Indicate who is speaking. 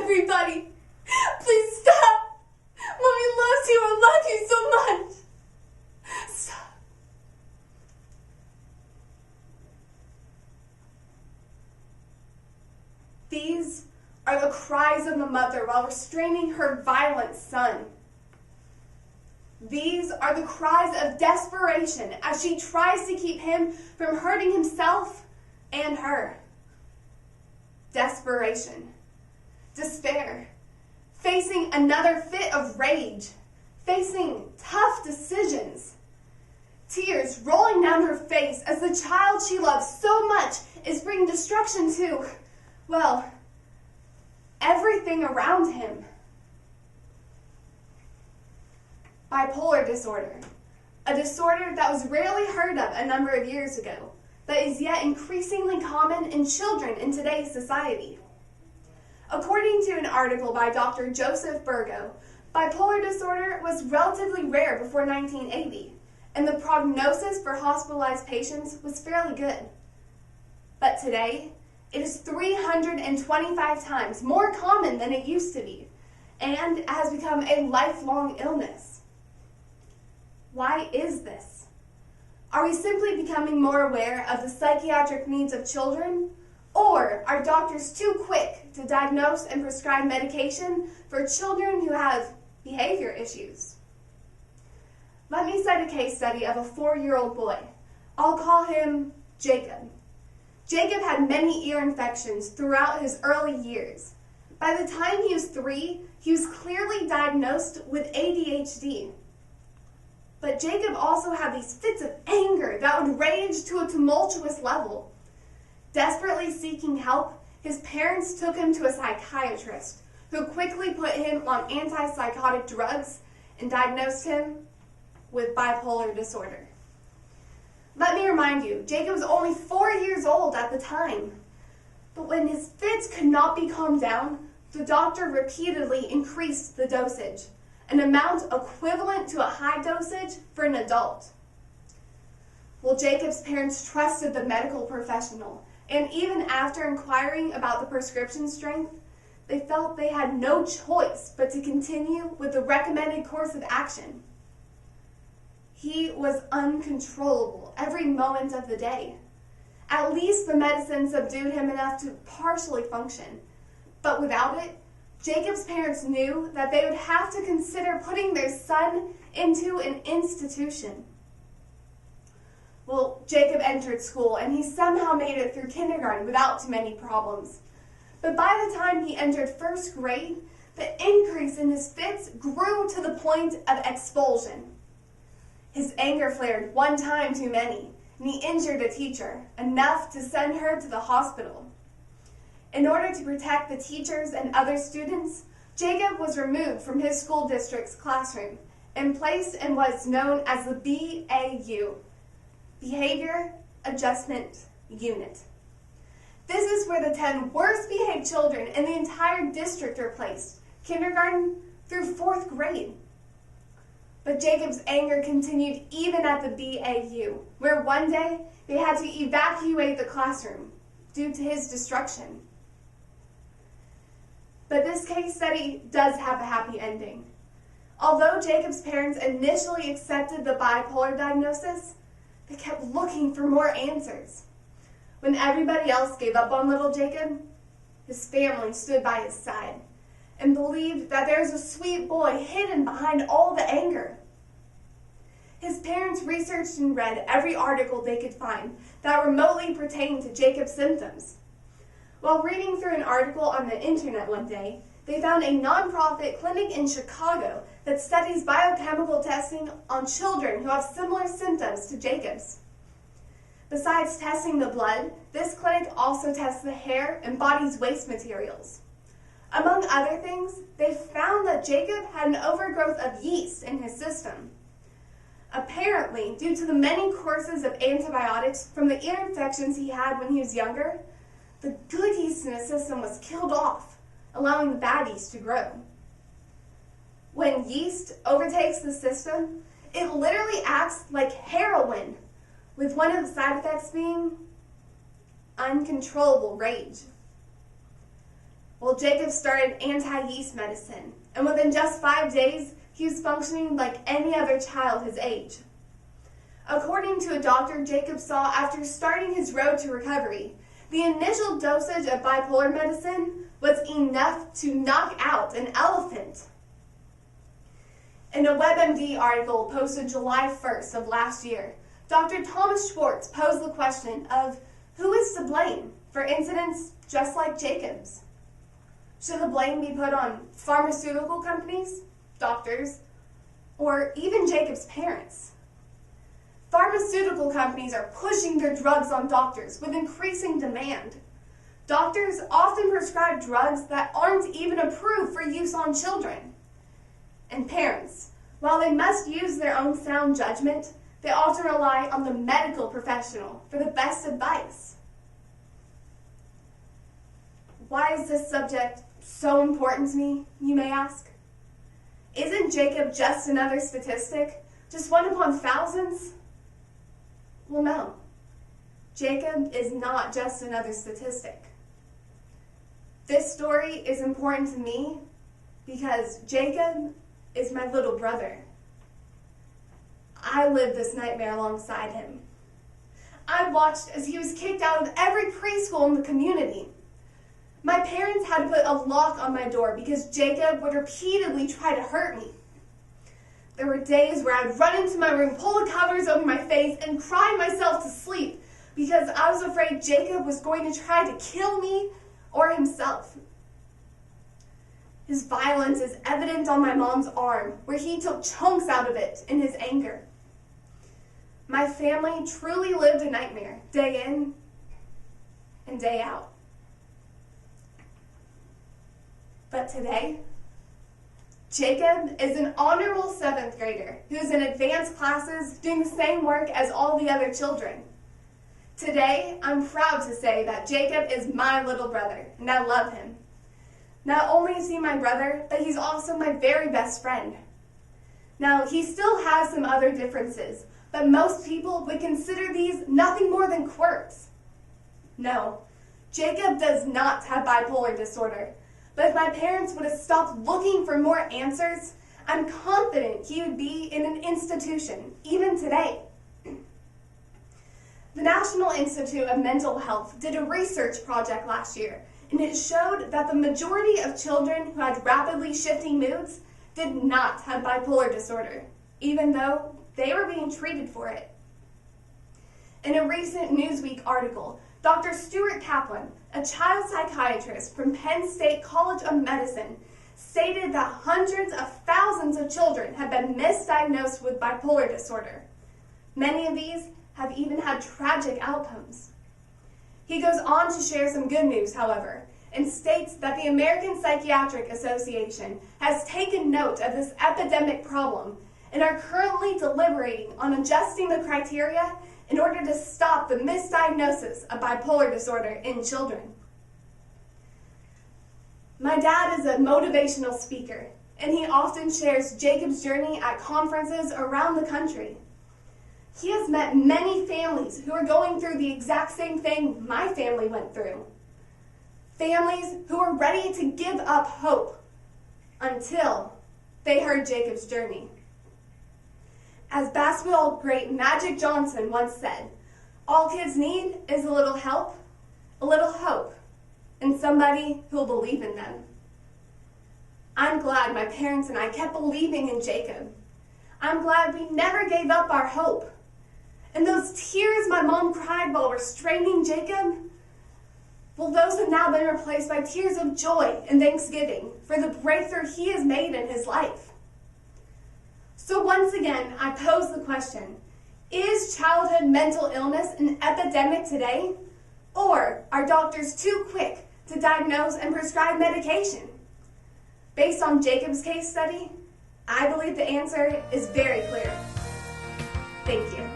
Speaker 1: everybody. Please stop. Mommy loves you. I love you so much. Stop. These are the cries of a mother while restraining her violent son. These are the cries of desperation as she tries to keep him from hurting himself and her. Desperation, despair, facing another fit of rage, facing tough decisions, tears rolling down her face as the child she loves so much is bringing destruction to, well, everything around him. Bipolar disorder, a disorder that was rarely heard of a number of years ago, but is yet increasingly common in children in today's society. According to an article by Dr. Joseph Burgo, bipolar disorder was relatively rare before 1980, and the prognosis for hospitalized patients was fairly good. But today, it is 325 times more common than it used to be, and has become a lifelong illness. Why is this? Are we simply becoming more aware of the psychiatric needs of children? Or are doctors too quick to diagnose and prescribe medication for children who have behavior issues? Let me cite a case study of a 4-year-old boy. I'll call him Jacob. Jacob had many ear infections throughout his early years. By the time he was 3, he was clearly diagnosed with ADHD. But Jacob also had these fits of anger that would rage to a tumultuous level. Desperately seeking help, his parents took him to a psychiatrist who quickly put him on antipsychotic drugs and diagnosed him with bipolar disorder. Let me remind you, Jacob was only 4 years old at the time. But when his fits could not be calmed down, the doctor repeatedly increased the dosage, an amount equivalent to a high dosage for an adult. Well, Jacob's parents trusted the medical professional, and even after inquiring about the prescription strength, they felt they had no choice but to continue with the recommended course of action. He was uncontrollable every moment of the day. At least the medicine subdued him enough to partially function, but without it, Jacob's parents knew that they would have to consider putting their son into an institution. Well, Jacob entered school, and he somehow made it through kindergarten without too many problems. But by the time he entered first grade, the increase in his fits grew to the point of expulsion. His anger flared one time too many, and he injured a teacher, enough to send her to the hospital. In order to protect the teachers and other students, Jacob was removed from his school district's classroom and placed in what's known as the BAU, Behavior Adjustment Unit. This is where the 10 worst behaved children in the entire district are placed, kindergarten through 4th grade. But Jacob's anger continued even at the BAU, where one day they had to evacuate the classroom due to his destruction. But this case study does have a happy ending. Although Jacob's parents initially accepted the bipolar diagnosis, they kept looking for more answers. When everybody else gave up on little Jacob, his family stood by his side and believed that there was a sweet boy hidden behind all the anger. His parents researched and read every article they could find that remotely pertained to Jacob's symptoms. While reading through an article on the internet one day, they found a nonprofit clinic in Chicago that studies biochemical testing on children who have similar symptoms to Jacob's. Besides testing the blood, this clinic also tests the hair and body's waste materials. Among other things, they found that Jacob had an overgrowth of yeast in his system. Apparently, due to the many courses of antibiotics from the ear infections he had when he was younger, the good yeast in his system was killed off, allowing the bad yeast to grow. When yeast overtakes the system, it literally acts like heroin, with one of the side effects being uncontrollable rage. Well, Jacob started anti-yeast medicine, and within just 5 days, he was functioning like any other child his age. According to a doctor Jacob saw after starting his road to recovery, the initial dosage of bipolar medicine was enough to knock out an elephant. In a WebMD article posted July 1st of last year, Dr. Thomas Schwartz posed the question of who is to blame for incidents just like Jacob's? Should the blame be put on pharmaceutical companies, doctors, or even Jacob's parents? Pharmaceutical companies are pushing their drugs on doctors with increasing demand. Doctors often prescribe drugs that aren't even approved for use on children. And parents, while they must use their own sound judgment, they often rely on the medical professional for the best advice. Why is this subject so important to me, you may ask? Isn't Jacob just another statistic? Just one upon thousands? Well, no. Jacob is not just another statistic. This story is important to me because Jacob is my little brother. I lived this nightmare alongside him. I watched as he was kicked out of every preschool in the community. My parents had to put a lock on my door because Jacob would repeatedly try to hurt me. There were days where I'd run into my room, pull the covers over my face, and cry myself to sleep because I was afraid Jacob was going to try to kill me or himself. His violence is evident on my mom's arm, where he took chunks out of it in his anger. My family truly lived a nightmare, day in and day out. But today, Jacob is an honorable 7th grader who is in advanced classes doing the same work as all the other children. Today, I'm proud to say that Jacob is my little brother, and I love him. Not only is he my brother, but he's also my very best friend. Now, he still has some other differences, but most people would consider these nothing more than quirks. No, Jacob does not have bipolar disorder. But if my parents would have stopped looking for more answers, I'm confident he would be in an institution, even today. The National Institute of Mental Health did a research project last year, and it showed that the majority of children who had rapidly shifting moods did not have bipolar disorder, even though they were being treated for it. In a recent Newsweek article, Dr. Stuart Kaplan, a child psychiatrist from Penn State College of Medicine, stated that hundreds of thousands of children have been misdiagnosed with bipolar disorder. Many of these have even had tragic outcomes. He goes on to share some good news, however, and states that the American Psychiatric Association has taken note of this epidemic problem and are currently deliberating on adjusting the criteria in order to stop the misdiagnosis of bipolar disorder in children. My dad is a motivational speaker, and he often shares Jacob's journey at conferences around the country. He has met many families who are going through the exact same thing my family went through. Families who are ready to give up hope until they heard Jacob's journey. As basketball great Magic Johnson once said, all kids need is a little help, a little hope, and somebody who will believe in them. I'm glad my parents and I kept believing in Jacob. I'm glad we never gave up our hope. And those tears my mom cried while restraining Jacob, well, those have now been replaced by tears of joy and thanksgiving for the breakthrough he has made in his life. So once again, I pose the question, is childhood mental illness an epidemic today? Or are doctors too quick to diagnose and prescribe medication? Based on Jacob's case study, I believe the answer is very clear. Thank you.